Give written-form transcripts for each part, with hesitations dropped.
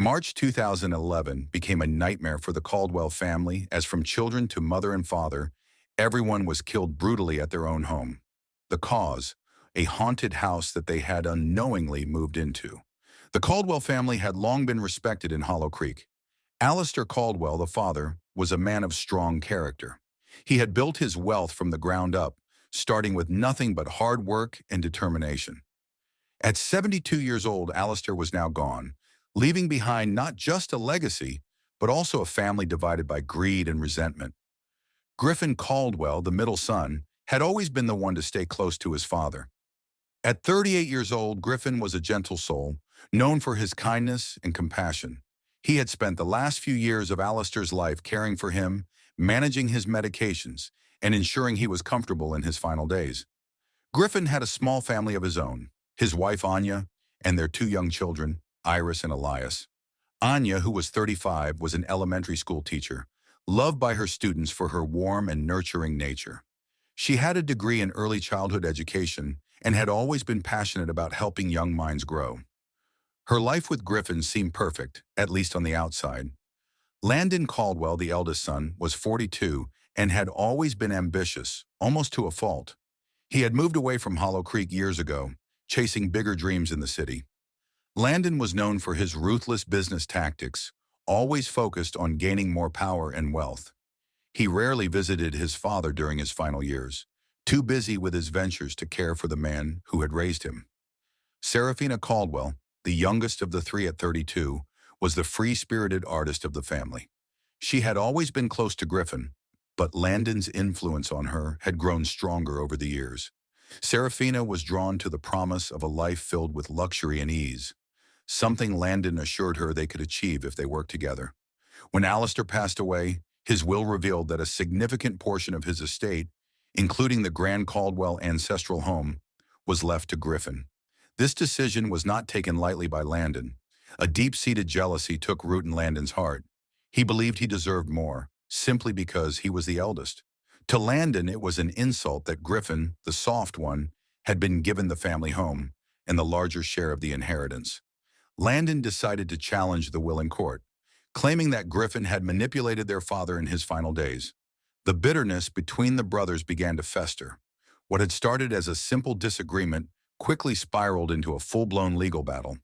March 2011 became a nightmare for the Caldwell family as from children to mother and father, everyone was killed brutally at their own home. The cause, a haunted house that they had unknowingly moved into. The Caldwell family had long been respected in Hollow Creek. Alistair Caldwell, the father, was a man of strong character. He had built his wealth from the ground up, starting with nothing but hard work and determination. At 72 years old, Alistair was now gone, leaving behind not just a legacy, but also a family divided by greed and resentment. Griffin Caldwell, the middle son, had always been the one to stay close to his father. At 38 years old, Griffin was a gentle soul, known for his kindness and compassion. He had spent the last few years of Alistair's life caring for him, managing his medications, and ensuring he was comfortable in his final days. Griffin had a small family of his own, his wife Anya, and their two young children, Iris and Elias. Anya, who was 35, was an elementary school teacher, loved by her students for her warm and nurturing nature. She had a degree in early childhood education and had always been passionate about helping young minds grow. Her life with Griffin seemed perfect, at least on the outside. Landon Caldwell, the eldest son, was 42 and had always been ambitious, almost to a fault. He had moved away from Hollow Creek years ago, chasing bigger dreams in the city. Landon was known for his ruthless business tactics, always focused on gaining more power and wealth. He rarely visited his father during his final years, too busy with his ventures to care for the man who had raised him. Serafina Caldwell, the youngest of the three at 32, was the free-spirited artist of the family. She had always been close to Griffin, but Landon's influence on her had grown stronger over the years. Serafina was drawn to the promise of a life filled with luxury and ease, something Landon assured her they could achieve if they worked together. When Alistair passed away, his will revealed that a significant portion of his estate, including the Grand Caldwell ancestral home, was left to Griffin. This decision was not taken lightly by Landon. A deep-seated jealousy took root in Landon's heart. He believed he deserved more, simply because he was the eldest. To Landon, it was an insult that Griffin, the soft one, had been given the family home and the larger share of the inheritance. Landon decided to challenge the will in court, claiming that Griffin had manipulated their father in his final days. The bitterness between the brothers began to fester. What had started as a simple disagreement quickly spiraled into a full-blown legal battle.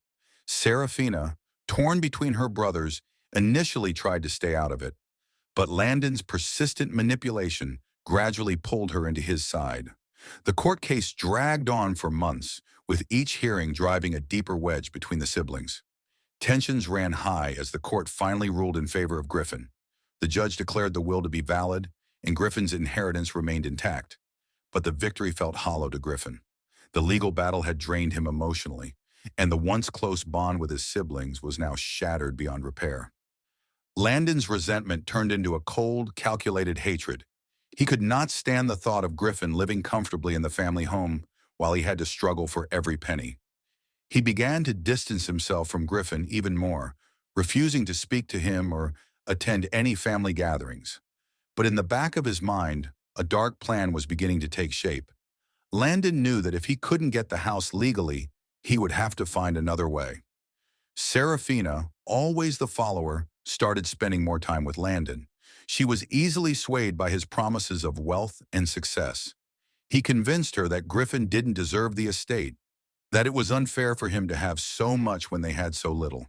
Serafina, torn between her brothers, initially tried to stay out of it, but Landon's persistent manipulation gradually pulled her into his side. The court case dragged on for months, with each hearing driving a deeper wedge between the siblings. Tensions ran high as the court finally ruled in favor of Griffin. The judge declared the will to be valid, and Griffin's inheritance remained intact. But the victory felt hollow to Griffin. The legal battle had drained him emotionally, and the once close bond with his siblings was now shattered beyond repair. Landon's resentment turned into a cold, calculated hatred. He could not stand the thought of Griffin living comfortably in the family home while he had to struggle for every penny. He began to distance himself from Griffin even more, refusing to speak to him or attend any family gatherings. But in the back of his mind, a dark plan was beginning to take shape. Landon knew that if he couldn't get the house legally, he would have to find another way. Serafina, always the follower, started spending more time with Landon. She was easily swayed by his promises of wealth and success. He convinced her that Griffin didn't deserve the estate, that it was unfair for him to have so much when they had so little.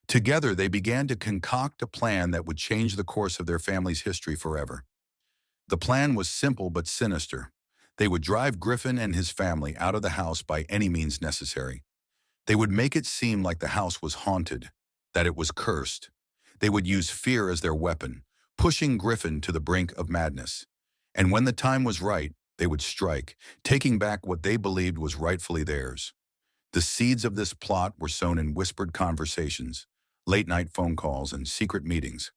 Together, they began to concoct a plan that would change the course of their family's history forever. The plan was simple but sinister. They would drive Griffin and his family out of the house by any means necessary. They would make it seem like the house was haunted, that it was cursed. They would use fear as their weapon, pushing Griffin to the brink of madness. And when the time was right, they would strike, taking back what they believed was rightfully theirs. The seeds of this plot were sown in whispered conversations, late-night phone calls, and secret meetings.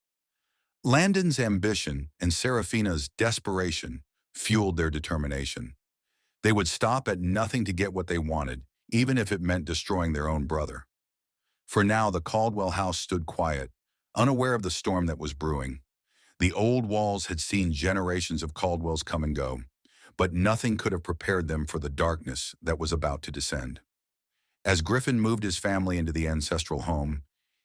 Landon's ambition and Serafina's desperation fueled their determination. They would stop at nothing to get what they wanted, even if it meant destroying their own brother. For now, the Caldwell house stood quiet, unaware of the storm that was brewing. The old walls had seen generations of Caldwells come and go, but nothing could have prepared them for the darkness that was about to descend. As Griffin moved his family into the ancestral home,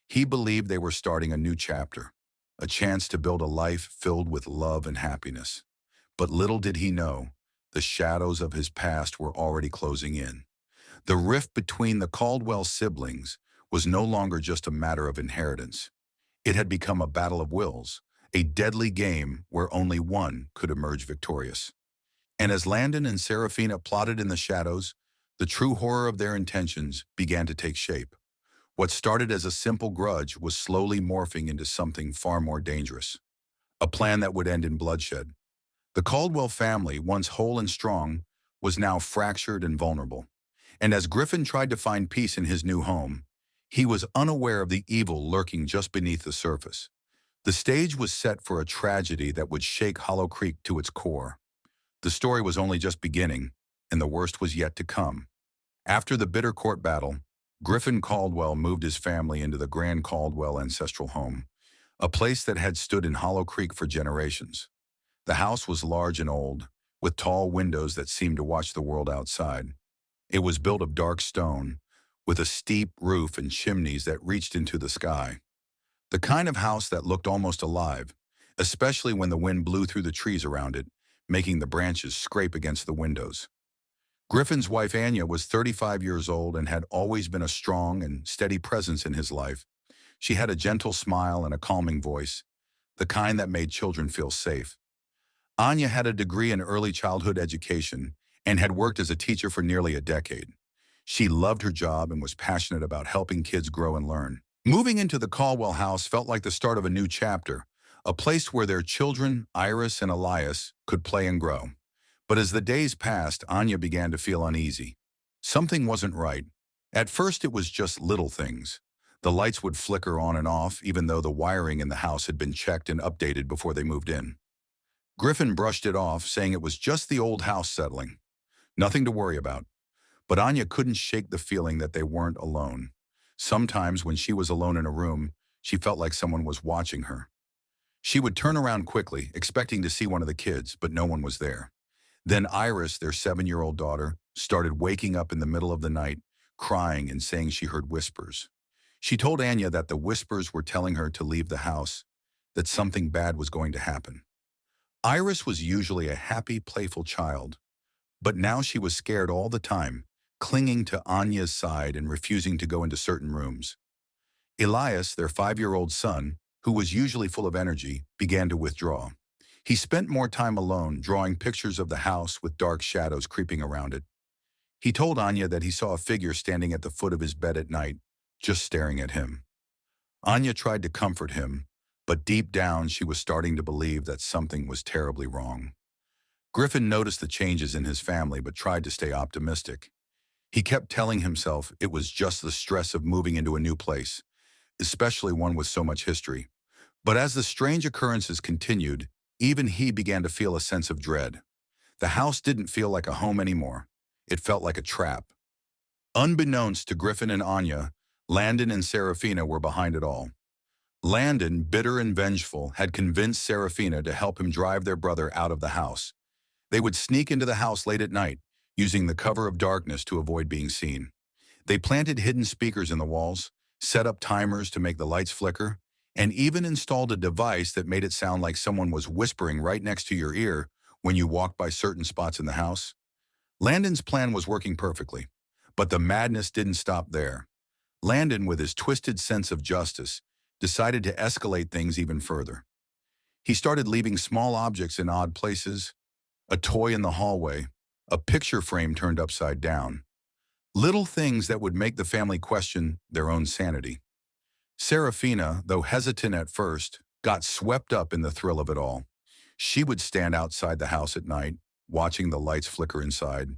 He believed they were starting a new chapter, a chance to build a life filled with love and happiness. But little did he know, the shadows of his past were already closing in. The rift between the Caldwell siblings was no longer just a matter of inheritance. It had become a battle of wills, a deadly game where only one could emerge victorious. And as Landon and Serafina plotted in the shadows, the true horror of their intentions began to take shape. What started as a simple grudge was slowly morphing into something far more dangerous, a plan that would end in bloodshed. The Caldwell family, once whole and strong, was now fractured and vulnerable. And as Griffin tried to find peace in his new home, he was unaware of the evil lurking just beneath the surface. The stage was set for a tragedy that would shake Hollow Creek to its core. The story was only just beginning, and the worst was yet to come. After the bitter court battle, Griffin Caldwell moved his family into the Grand Caldwell ancestral home, a place that had stood in Hollow Creek for generations. The house was large and old, with tall windows that seemed to watch the world outside. It was built of dark stone, with a steep roof and chimneys that reached into the sky. The kind of house that looked almost alive, especially when the wind blew through the trees around it, making the branches scrape against the windows. Griffin's wife Anya was 35 years old and had always been a strong and steady presence in his life. She had a gentle smile and a calming voice, the kind that made children feel safe. Anya had a degree in early childhood education and had worked as a teacher for nearly a decade. She loved her job and was passionate about helping kids grow and learn. Moving into the Caldwell house felt like the start of a new chapter, a place where their children, Iris and Elias, could play and grow. But as the days passed, Anya began to feel uneasy. Something wasn't right. At first, it was just little things. The lights would flicker on and off, even though the wiring in the house had been checked and updated before they moved in. Griffin brushed it off, saying it was just the old house settling. Nothing to worry about. But Anya couldn't shake the feeling that they weren't alone. Sometimes when she was alone in a room, she felt like someone was watching her. She would turn around quickly, expecting to see one of the kids, but no one was there. Then Iris, their 7-year-old daughter, started waking up in the middle of the night, crying and saying she heard whispers. She told Anya that the whispers were telling her to leave the house, that something bad was going to happen. Iris was usually a happy, playful child, but now she was scared all the time, clinging to Anya's side and refusing to go into certain rooms. Elias, their 5-year-old son, who was usually full of energy, began to withdraw. He spent more time alone, drawing pictures of the house with dark shadows creeping around it. He told Anya that he saw a figure standing at the foot of his bed at night, just staring at him. Anya tried to comfort him, but deep down she was starting to believe that something was terribly wrong. Griffin noticed the changes in his family but tried to stay optimistic. He kept telling himself it was just the stress of moving into a new place, especially one with so much history. But as the strange occurrences continued, even he began to feel a sense of dread. The house didn't feel like a home anymore. It felt like a trap. Unbeknownst to Griffin and Anya, Landon and Serafina were behind it all. Landon, bitter and vengeful, had convinced Serafina to help him drive their brother out of the house. They would sneak into the house late at night, using the cover of darkness to avoid being seen. They planted hidden speakers in the walls, set up timers to make the lights flicker, and even installed a device that made it sound like someone was whispering right next to your ear when you walked by certain spots in the house. Landon's plan was working perfectly, but the madness didn't stop there. Landon, with his twisted sense of justice, decided to escalate things even further. He started leaving small objects in odd places, a toy in the hallway, a picture frame turned upside down. Little things that would make the family question their own sanity. Serafina, though hesitant at first, got swept up in the thrill of it all. She would stand outside the house at night, watching the lights flicker inside,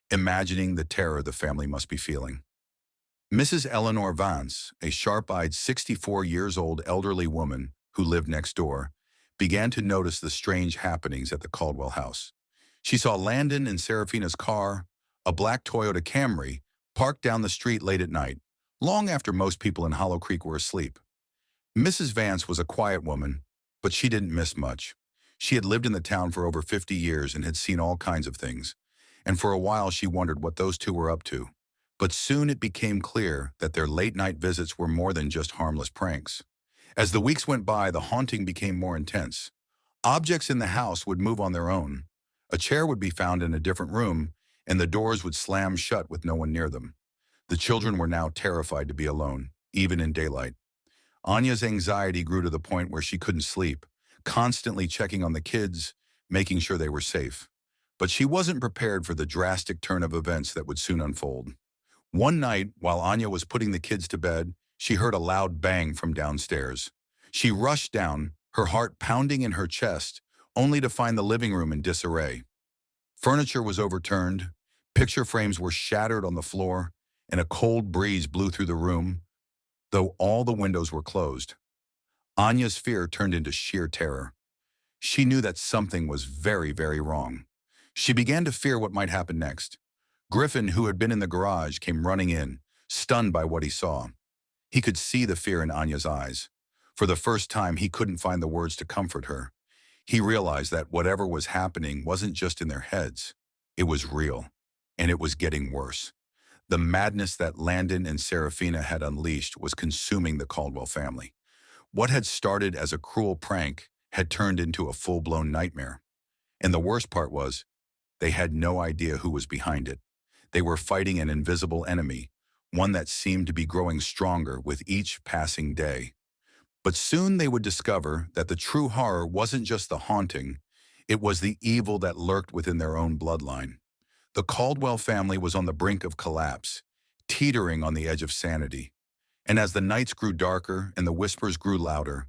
imagining the terror the family must be feeling. Mrs. Eleanor Vance, a sharp-eyed 64-years-old elderly woman who lived next door, began to notice the strange happenings at the Caldwell house. She saw Landon and Serafina's car, a black Toyota Camry, parked down the street late at night, long after most people in Hollow Creek were asleep. Mrs. Vance was a quiet woman, but she didn't miss much. She had lived in the town for over 50 years and had seen all kinds of things, and for a while she wondered what those two were up to. But soon it became clear that their late-night visits were more than just harmless pranks. As the weeks went by, the haunting became more intense. Objects in the house would move on their own. A chair would be found in a different room, and the doors would slam shut with no one near them. The children were now terrified to be alone, even in daylight. Anya's anxiety grew to the point where she couldn't sleep, constantly checking on the kids, making sure they were safe. But she wasn't prepared for the drastic turn of events that would soon unfold. One night, while Anya was putting the kids to bed, she heard a loud bang from downstairs. She rushed down, her heart pounding in her chest, only to find the living room in disarray. Furniture was overturned, picture frames were shattered on the floor, and a cold breeze blew through the room, though all the windows were closed. Anya's fear turned into sheer terror. She knew that something was very, very wrong. She began to fear what might happen next. Griffin, who had been in the garage, came running in, stunned by what he saw. He could see the fear in Anya's eyes. For the first time, he couldn't find the words to comfort her. He realized that whatever was happening wasn't just in their heads. It was real, and it was getting worse. The madness that Landon and Serafina had unleashed was consuming the Caldwell family. What had started as a cruel prank had turned into a full-blown nightmare. And the worst part was, they had no idea who was behind it. They were fighting an invisible enemy, one that seemed to be growing stronger with each passing day. But soon they would discover that the true horror wasn't just the haunting, it was the evil that lurked within their own bloodline. The Caldwell family was on the brink of collapse, teetering on the edge of sanity. And as the nights grew darker and the whispers grew louder,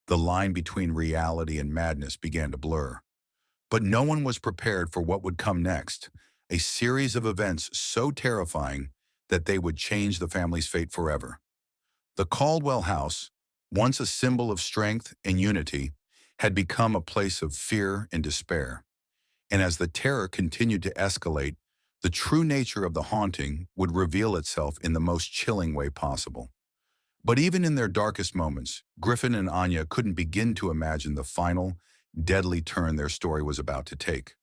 the line between reality and madness began to blur. But no one was prepared for what would come next, a series of events so terrifying that they would change the family's fate forever. The Caldwell house, once a symbol of strength and unity, had become a place of fear and despair. And as the terror continued to escalate, the true nature of the haunting would reveal itself in the most chilling way possible. But even in their darkest moments, Griffin and Anya couldn't begin to imagine the final, deadly turn their story was about to take.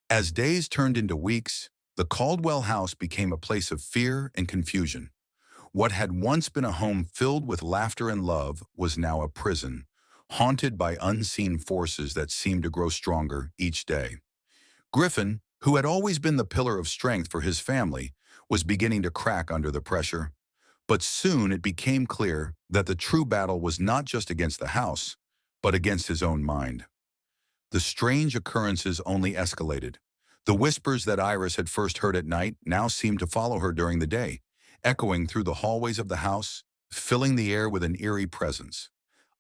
As days turned into weeks, the Caldwell house became a place of fear and confusion. What had once been a home filled with laughter and love was now a prison, haunted by unseen forces that seemed to grow stronger each day. Griffin, who had always been the pillar of strength for his family, was beginning to crack under the pressure. But soon it became clear that the true battle was not just against the house, but against his own mind. The strange occurrences only escalated. The whispers that Iris had first heard at night now seemed to follow her during the day, echoing through the hallways of the house, filling the air with an eerie presence.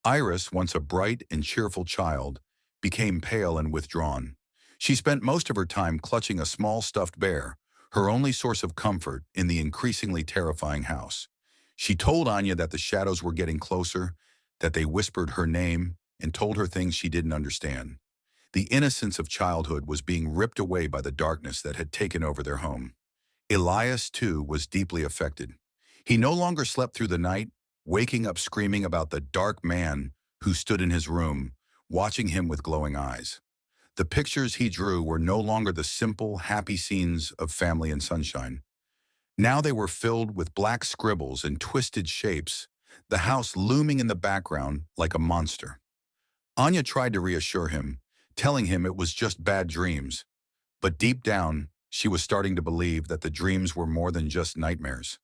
Iris, once a bright and cheerful child, became pale and withdrawn. She spent most of her time clutching a small stuffed bear, her only source of comfort in the increasingly terrifying house. She told Anya that the shadows were getting closer, that they whispered her name and told her things she didn't understand. The innocence of childhood was being ripped away by the darkness that had taken over their home. Elias, too, was deeply affected. He no longer slept through the night, waking up screaming about the dark man who stood in his room, watching him with glowing eyes. The pictures he drew were no longer the simple, happy scenes of family and sunshine. Now they were filled with black scribbles and twisted shapes, the house looming in the background like a monster. Anya tried to reassure him, telling him it was just bad dreams. But deep down, she was starting to believe that the dreams were more than just nightmares.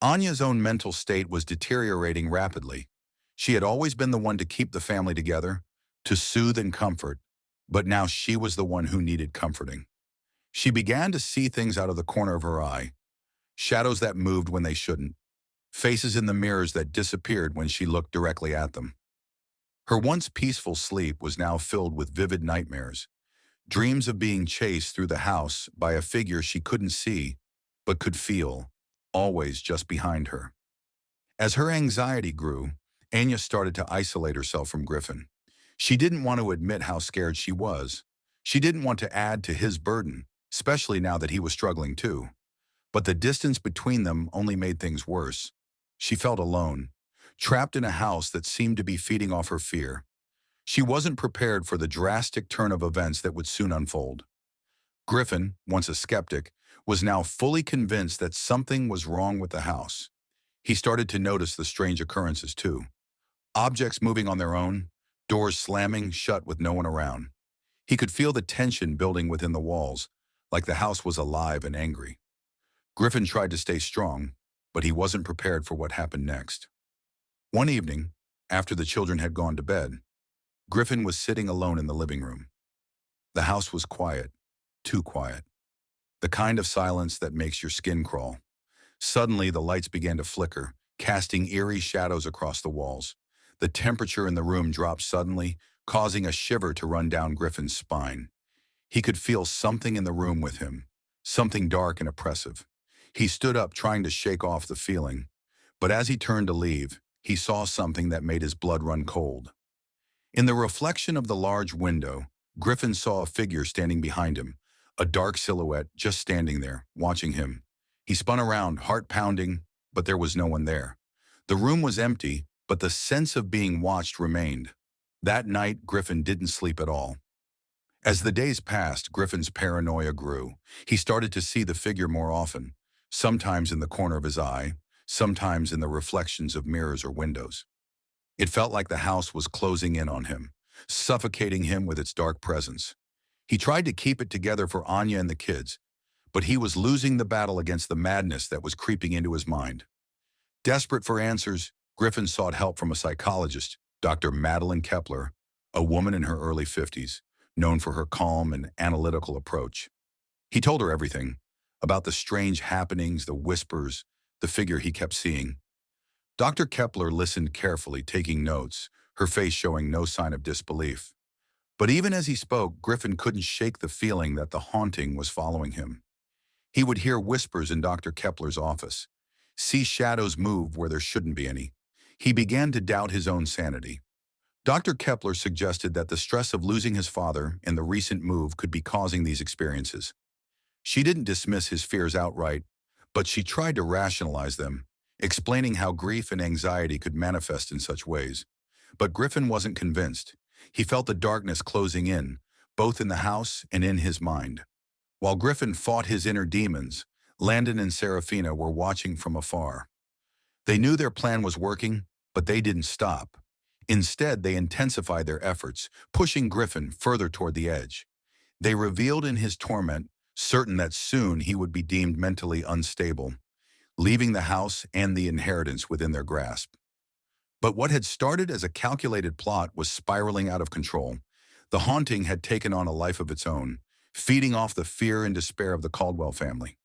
Anya's own mental state was deteriorating rapidly. She had always been the one to keep the family together, to soothe and comfort, but now she was the one who needed comforting. She began to see things out of the corner of her eye, shadows that moved when they shouldn't, faces in the mirrors that disappeared when she looked directly at them. Her once peaceful sleep was now filled with vivid nightmares, dreams of being chased through the house by a figure she couldn't see, but could feel, always just behind her. As her anxiety grew, Anya started to isolate herself from Griffin. She didn't want to admit how scared she was. She didn't want to add to his burden, especially now that he was struggling too. But the distance between them only made things worse. She felt alone, trapped in a house that seemed to be feeding off her fear. She wasn't prepared for the drastic turn of events that would soon unfold. Griffin, once a skeptic, was now fully convinced that something was wrong with the house. He started to notice the strange occurrences too. Objects moving on their own, doors slamming shut with no one around. He could feel the tension building within the walls, like the house was alive and angry. Griffin tried to stay strong, but he wasn't prepared for what happened next. One evening, after the children had gone to bed, Griffin was sitting alone in the living room. The house was quiet, too quiet. The kind of silence that makes your skin crawl. Suddenly, the lights began to flicker, casting eerie shadows across the walls. The temperature in the room dropped suddenly, causing a shiver to run down Griffin's spine. He could feel something in the room with him, something dark and oppressive. He stood up, trying to shake off the feeling, but as he turned to leave, he saw something that made his blood run cold. In the reflection of the large window, Griffin saw a figure standing behind him, a dark silhouette just standing there, watching him. He spun around, heart pounding, but there was no one there. The room was empty, but the sense of being watched remained. That night, Griffin didn't sleep at all. As the days passed, Griffin's paranoia grew. He started to see the figure more often, sometimes in the corner of his eye, sometimes in the reflections of mirrors or windows. It felt like the house was closing in on him, suffocating him with its dark presence. He tried to keep it together for Anya and the kids, but he was losing the battle against the madness that was creeping into his mind. Desperate for answers, Griffin sought help from a psychologist, Dr. Madeline Kepler, a woman in her early 50s, known for her calm and analytical approach. He told her everything, about the strange happenings, the whispers, the figure he kept seeing. Dr. Kepler listened carefully, taking notes, her face showing no sign of disbelief. But even as he spoke, Griffin couldn't shake the feeling that the haunting was following him. He would hear whispers in Dr. Kepler's office, see shadows move where there shouldn't be any. He began to doubt his own sanity. Dr. Kepler suggested that the stress of losing his father and the recent move could be causing these experiences. She didn't dismiss his fears outright, but she tried to rationalize them, explaining how grief and anxiety could manifest in such ways. But Griffin wasn't convinced. He felt the darkness closing in, both in the house and in his mind. While Griffin fought his inner demons, Landon and Serafina were watching from afar. They knew their plan was working, but they didn't stop. Instead, they intensified their efforts, pushing Griffin further toward the edge. They revealed in his torment, certain that soon he would be deemed mentally unstable, leaving the house and the inheritance within their grasp. But what had started as a calculated plot was spiraling out of control. The haunting had taken on a life of its own, feeding off the fear and despair of the Caldwell family.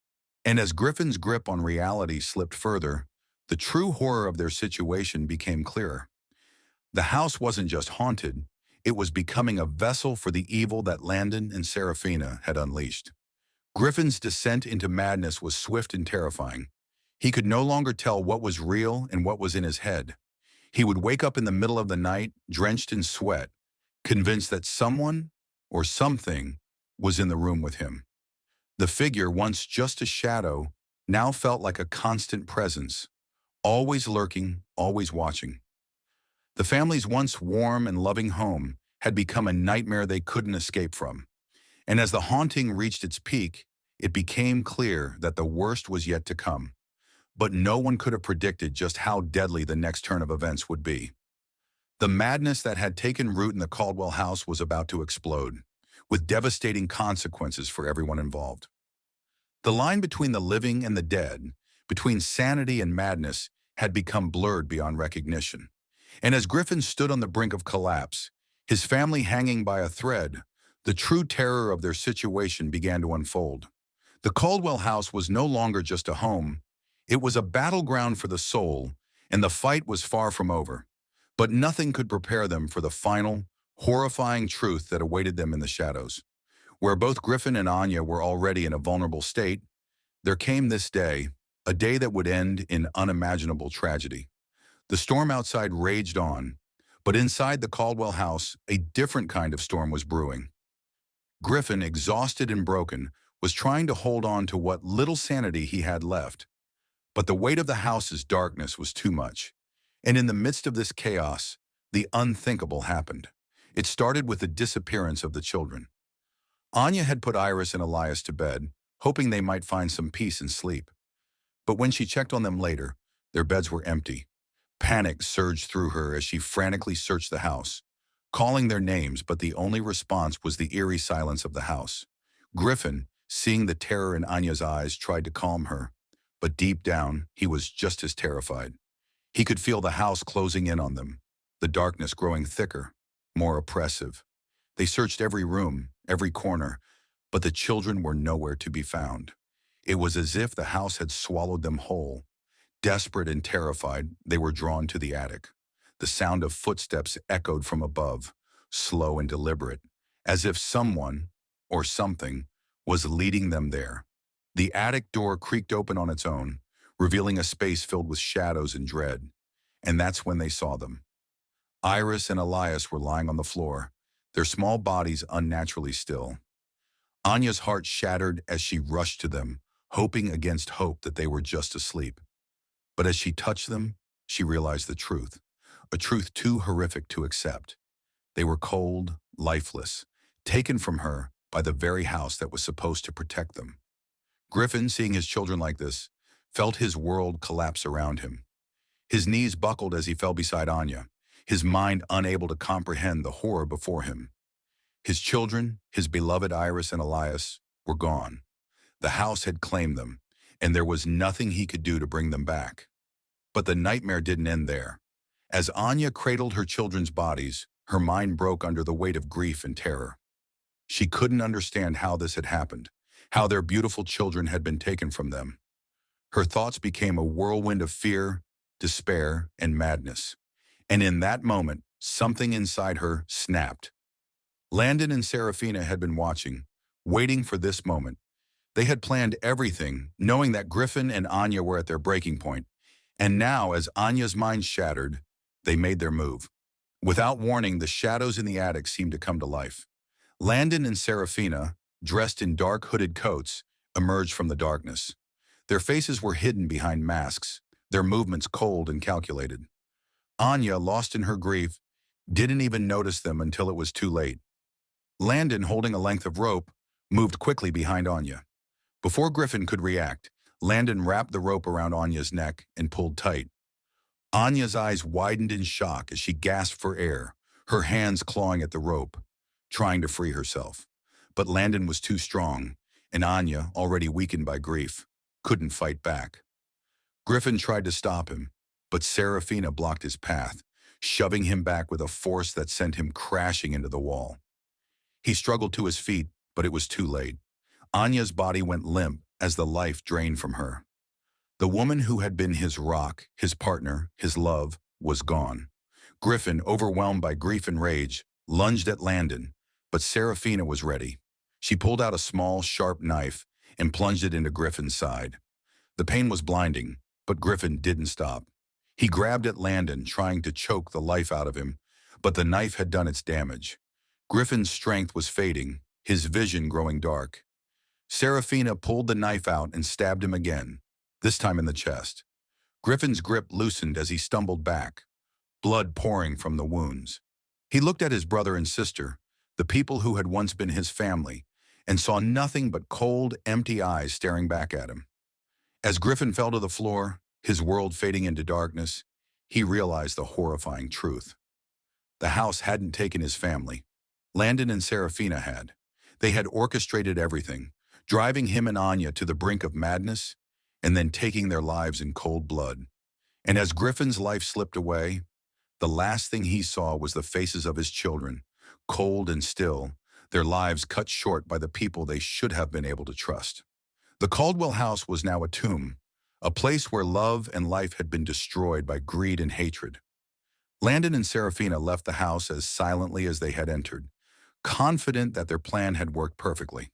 And as Griffin's grip on reality slipped further, the true horror of their situation became clearer. The house wasn't just haunted, it was becoming a vessel for the evil that Landon and Serafina had unleashed. Griffin's descent into madness was swift and terrifying. He could no longer tell what was real and what was in his head. He would wake up in the middle of the night, drenched in sweat, convinced that someone or something was in the room with him. The figure, once just a shadow, now felt like a constant presence, always lurking, always watching. The family's once warm and loving home had become a nightmare they couldn't escape from. And as the haunting reached its peak, it became clear that the worst was yet to come. But no one could have predicted just how deadly the next turn of events would be. The madness that had taken root in the Caldwell house was about to explode, with devastating consequences for everyone involved. The line between the living and the dead, between sanity and madness, had become blurred beyond recognition. And as Griffin stood on the brink of collapse, his family hanging by a thread, the true terror of their situation began to unfold. The Caldwell house was no longer just a home. It was a battleground for the soul, and the fight was far from over. But nothing could prepare them for the final, horrifying truth that awaited them in the shadows. Where both Griffin and Anya were already in a vulnerable state, there came this day, a day that would end in unimaginable tragedy. The storm outside raged on, but inside the Caldwell house, a different kind of storm was brewing. Griffin, exhausted and broken, was trying to hold on to what little sanity he had left. But the weight of the house's darkness was too much. And in the midst of this chaos, the unthinkable happened. It started with the disappearance of the children. Anya had put Iris and Elias to bed, hoping they might find some peace and sleep. But when she checked on them later, their beds were empty. Panic surged through her as she frantically searched the house, calling their names, but the only response was the eerie silence of the house. Griffin, seeing the terror in Anya's eyes, tried to calm her, but deep down, he was just as terrified. He could feel the house closing in on them, the darkness growing thicker, more oppressive. They searched every room, every corner, but the children were nowhere to be found. It was as if the house had swallowed them whole. Desperate and terrified, they were drawn to the attic. The sound of footsteps echoed from above, slow and deliberate, as if someone, or something, was leading them there. The attic door creaked open on its own, revealing a space filled with shadows and dread. And that's when they saw them. Iris and Elias were lying on the floor, their small bodies unnaturally still. Anya's heart shattered as she rushed to them, hoping against hope that they were just asleep. But as she touched them, she realized the truth, a truth too horrific to accept. They were cold, lifeless, taken from her by the very house that was supposed to protect them. Griffin, seeing his children like this, felt his world collapse around him. His knees buckled as he fell beside Anya, his mind unable to comprehend the horror before him. His children, his beloved Iris and Elias, were gone. The house had claimed them, and there was nothing he could do to bring them back. But the nightmare didn't end there. As Anya cradled her children's bodies, her mind broke under the weight of grief and terror. She couldn't understand how this had happened, how their beautiful children had been taken from them. Her thoughts became a whirlwind of fear, despair, and madness. And in that moment, something inside her snapped. Landon and Serafina had been watching, waiting for this moment. They had planned everything, knowing that Griffin and Anya were at their breaking point. And now, as Anya's mind shattered, they made their move. Without warning, the shadows in the attic seemed to come to life. Landon and Serafina, dressed in dark hooded coats, emerged from the darkness. Their faces were hidden behind masks, their movements cold and calculated. Anya, lost in her grief, didn't even notice them until it was too late. Landon, holding a length of rope, moved quickly behind Anya. Before Griffin could react, Landon wrapped the rope around Anya's neck and pulled tight. Anya's eyes widened in shock as she gasped for air, her hands clawing at the rope, trying to free herself. But Landon was too strong, and Anya, already weakened by grief, couldn't fight back. Griffin tried to stop him, but Serafina blocked his path, shoving him back with a force that sent him crashing into the wall. He struggled to his feet, but it was too late. Anya's body went limp as the life drained from her. The woman who had been his rock, his partner, his love, was gone. Griffin, overwhelmed by grief and rage, lunged at Landon, but Serafina was ready. She pulled out a small, sharp knife and plunged it into Griffin's side. The pain was blinding, but Griffin didn't stop. He grabbed at Landon, trying to choke the life out of him, but the knife had done its damage. Griffin's strength was fading, his vision growing dark. Serafina pulled the knife out and stabbed him again, this time in the chest. Griffin's grip loosened as he stumbled back, blood pouring from the wounds. He looked at his brother and sister, the people who had once been his family, and saw nothing but cold, empty eyes staring back at him. As Griffin fell to the floor, his world fading into darkness, he realized the horrifying truth. The house hadn't taken his family. Landon and Serafina had. They had orchestrated everything, driving him and Anya to the brink of madness, and then taking their lives in cold blood. And as Griffin's life slipped away, the last thing he saw was the faces of his children, cold and still, their lives cut short by the people they should have been able to trust. The Caldwell house was now a tomb, a place where love and life had been destroyed by greed and hatred. Landon and Serafina left the house as silently as they had entered, confident that their plan had worked perfectly.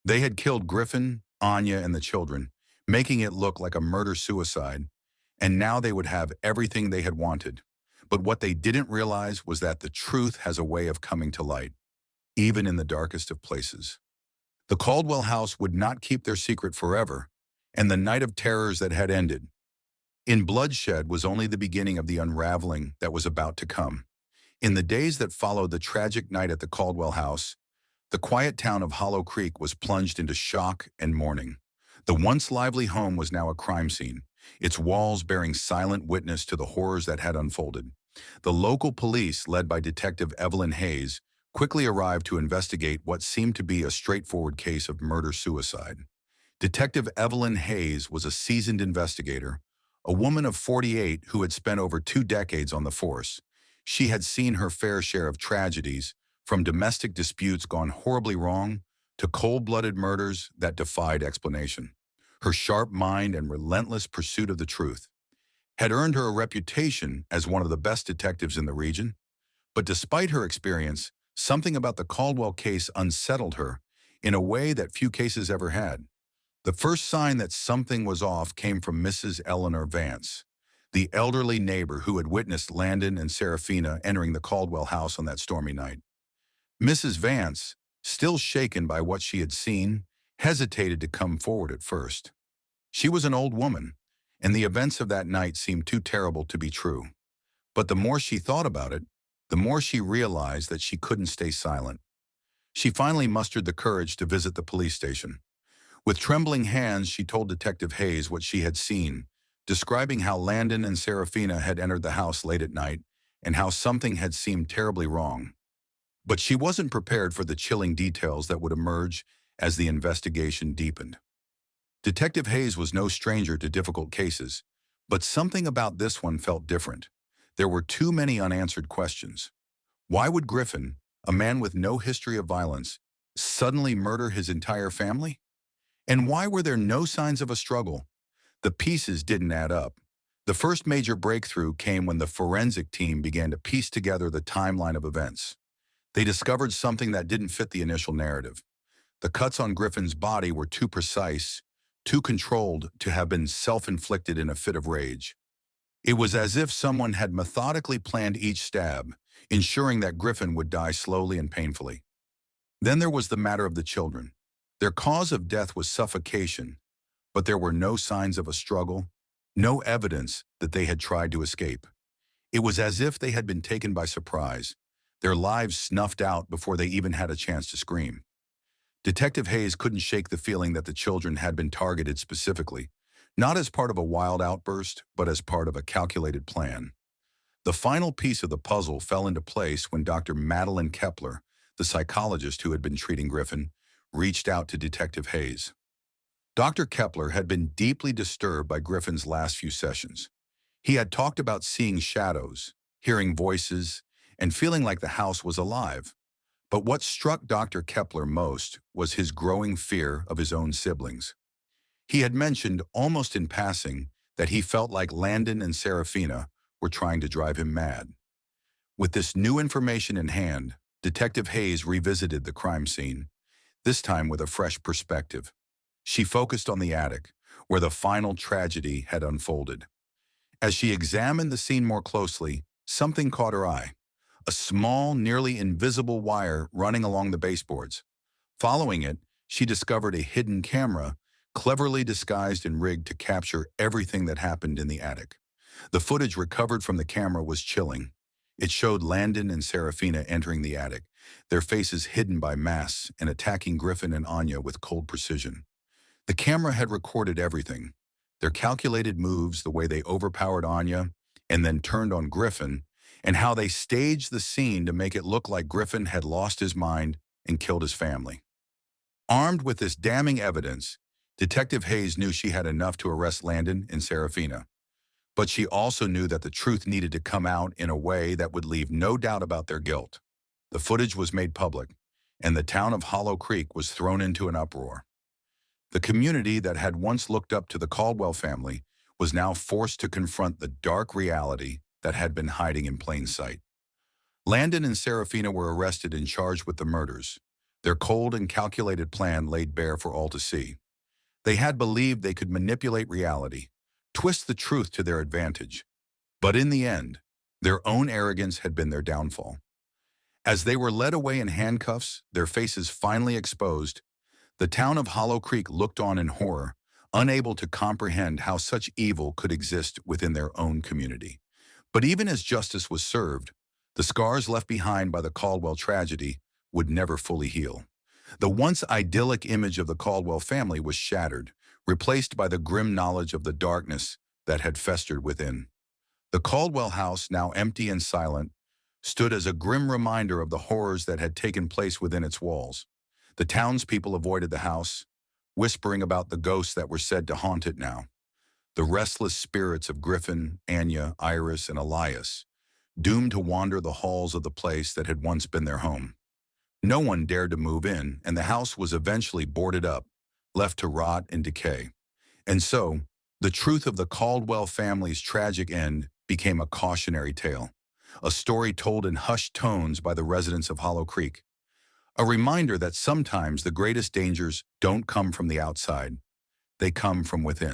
They had killed Griffin, Anya, and the children, making it look like a murder-suicide, and now they would have everything they had wanted. But what they didn't realize was that the truth has a way of coming to light, even in the darkest of places. The Caldwell house would not keep their secret forever, and the night of terrors that had ended in bloodshed was only the beginning of the unraveling that was about to come. In the days that followed the tragic night at the Caldwell house, The quiet town of Hollow Creek was plunged into shock and mourning. The once lively home was now a crime scene, its walls bearing silent witness to the horrors that had unfolded. The local police, led by Detective Evelyn Hayes, quickly arrived to investigate what seemed to be a straightforward case of murder-suicide. Detective Evelyn Hayes was a seasoned investigator, a woman of 48 who had spent over 2 decades on the force. She had seen her fair share of tragedies, from domestic disputes gone horribly wrong to cold-blooded murders that defied explanation. Her sharp mind and relentless pursuit of the truth had earned her a reputation as one of the best detectives in the region. But despite her experience, something about the Caldwell case unsettled her in a way that few cases ever had. The first sign that something was off came from Mrs. Eleanor Vance, the elderly neighbor who had witnessed Landon and Serafina entering the Caldwell house on that stormy night. Mrs. Vance, still shaken by what she had seen, hesitated to come forward at first. She was an old woman, and the events of that night seemed too terrible to be true. But the more she thought about it, the more she realized that she couldn't stay silent. She finally mustered the courage to visit the police station. With trembling hands, she told Detective Hayes what she had seen, describing how Landon and Serafina had entered the house late at night and how something had seemed terribly wrong. But she wasn't prepared for the chilling details that would emerge as the investigation deepened. Detective Hayes was no stranger to difficult cases, but something about this one felt different. There were too many unanswered questions. Why would Griffin, a man with no history of violence, suddenly murder his entire family? And why were there no signs of a struggle? The pieces didn't add up. The first major breakthrough came when the forensic team began to piece together the timeline of events. They discovered something that didn't fit the initial narrative. The cuts on Griffin's body were too precise, too controlled to have been self-inflicted in a fit of rage. It was as if someone had methodically planned each stab, ensuring that Griffin would die slowly and painfully. Then there was the matter of the children. Their cause of death was suffocation, but there were no signs of a struggle, no evidence that they had tried to escape. It was as if they had been taken by surprise, their lives snuffed out before they even had a chance to scream. Detective Hayes couldn't shake the feeling that the children had been targeted specifically, not as part of a wild outburst, but as part of a calculated plan. The final piece of the puzzle fell into place when Dr. Madeline Kepler, the psychologist who had been treating Griffin, reached out to Detective Hayes. Dr. Kepler had been deeply disturbed by Griffin's last few sessions. He had talked about seeing shadows, hearing voices, and feeling like the house was alive. But what struck Dr. Kepler most was his growing fear of his own siblings. He had mentioned, almost in passing, that he felt like Landon and Serafina were trying to drive him mad. With this new information in hand, Detective Hayes revisited the crime scene, this time with a fresh perspective. She focused on the attic, where the final tragedy had unfolded. As she examined the scene more closely, something caught her eye. A small, nearly invisible wire running along the baseboards. Following it, she discovered a hidden camera, cleverly disguised and rigged to capture everything that happened in the attic. The footage recovered from the camera was chilling. It showed Landon and Serafina entering the attic, their faces hidden by masks and attacking Griffin and Anya with cold precision. The camera had recorded everything. Their calculated moves, the way they overpowered Anya and then turned on Griffin, and how they staged the scene to make it look like Griffin had lost his mind and killed his family. Armed with this damning evidence, Detective Hayes knew she had enough to arrest Landon and Serafina. But she also knew that the truth needed to come out in a way that would leave no doubt about their guilt. The footage was made public, and the town of Hollow Creek was thrown into an uproar. The community that had once looked up to the Caldwell family was now forced to confront the dark reality that had been hiding in plain sight. Landon and Serafina were arrested and charged with the murders, their cold and calculated plan laid bare for all to see. They had believed they could manipulate reality, twist the truth to their advantage. But in the end, their own arrogance had been their downfall. As they were led away in handcuffs, their faces finally exposed, the town of Hollow Creek looked on in horror, unable to comprehend how such evil could exist within their own community. But even as justice was served, the scars left behind by the Caldwell tragedy would never fully heal. The once idyllic image of the Caldwell family was shattered, replaced by the grim knowledge of the darkness that had festered within. The Caldwell house, now empty and silent, stood as a grim reminder of the horrors that had taken place within its walls. The townspeople avoided the house, whispering about the ghosts that were said to haunt it now. The restless spirits of Griffin, Anya, Iris, and Elias, doomed to wander the halls of the place that had once been their home. No one dared to move in, and the house was eventually boarded up, left to rot and decay. And so, the truth of the Caldwell family's tragic end became a cautionary tale, a story told in hushed tones by the residents of Hollow Creek. A reminder that sometimes the greatest dangers don't come from the outside, they come from within.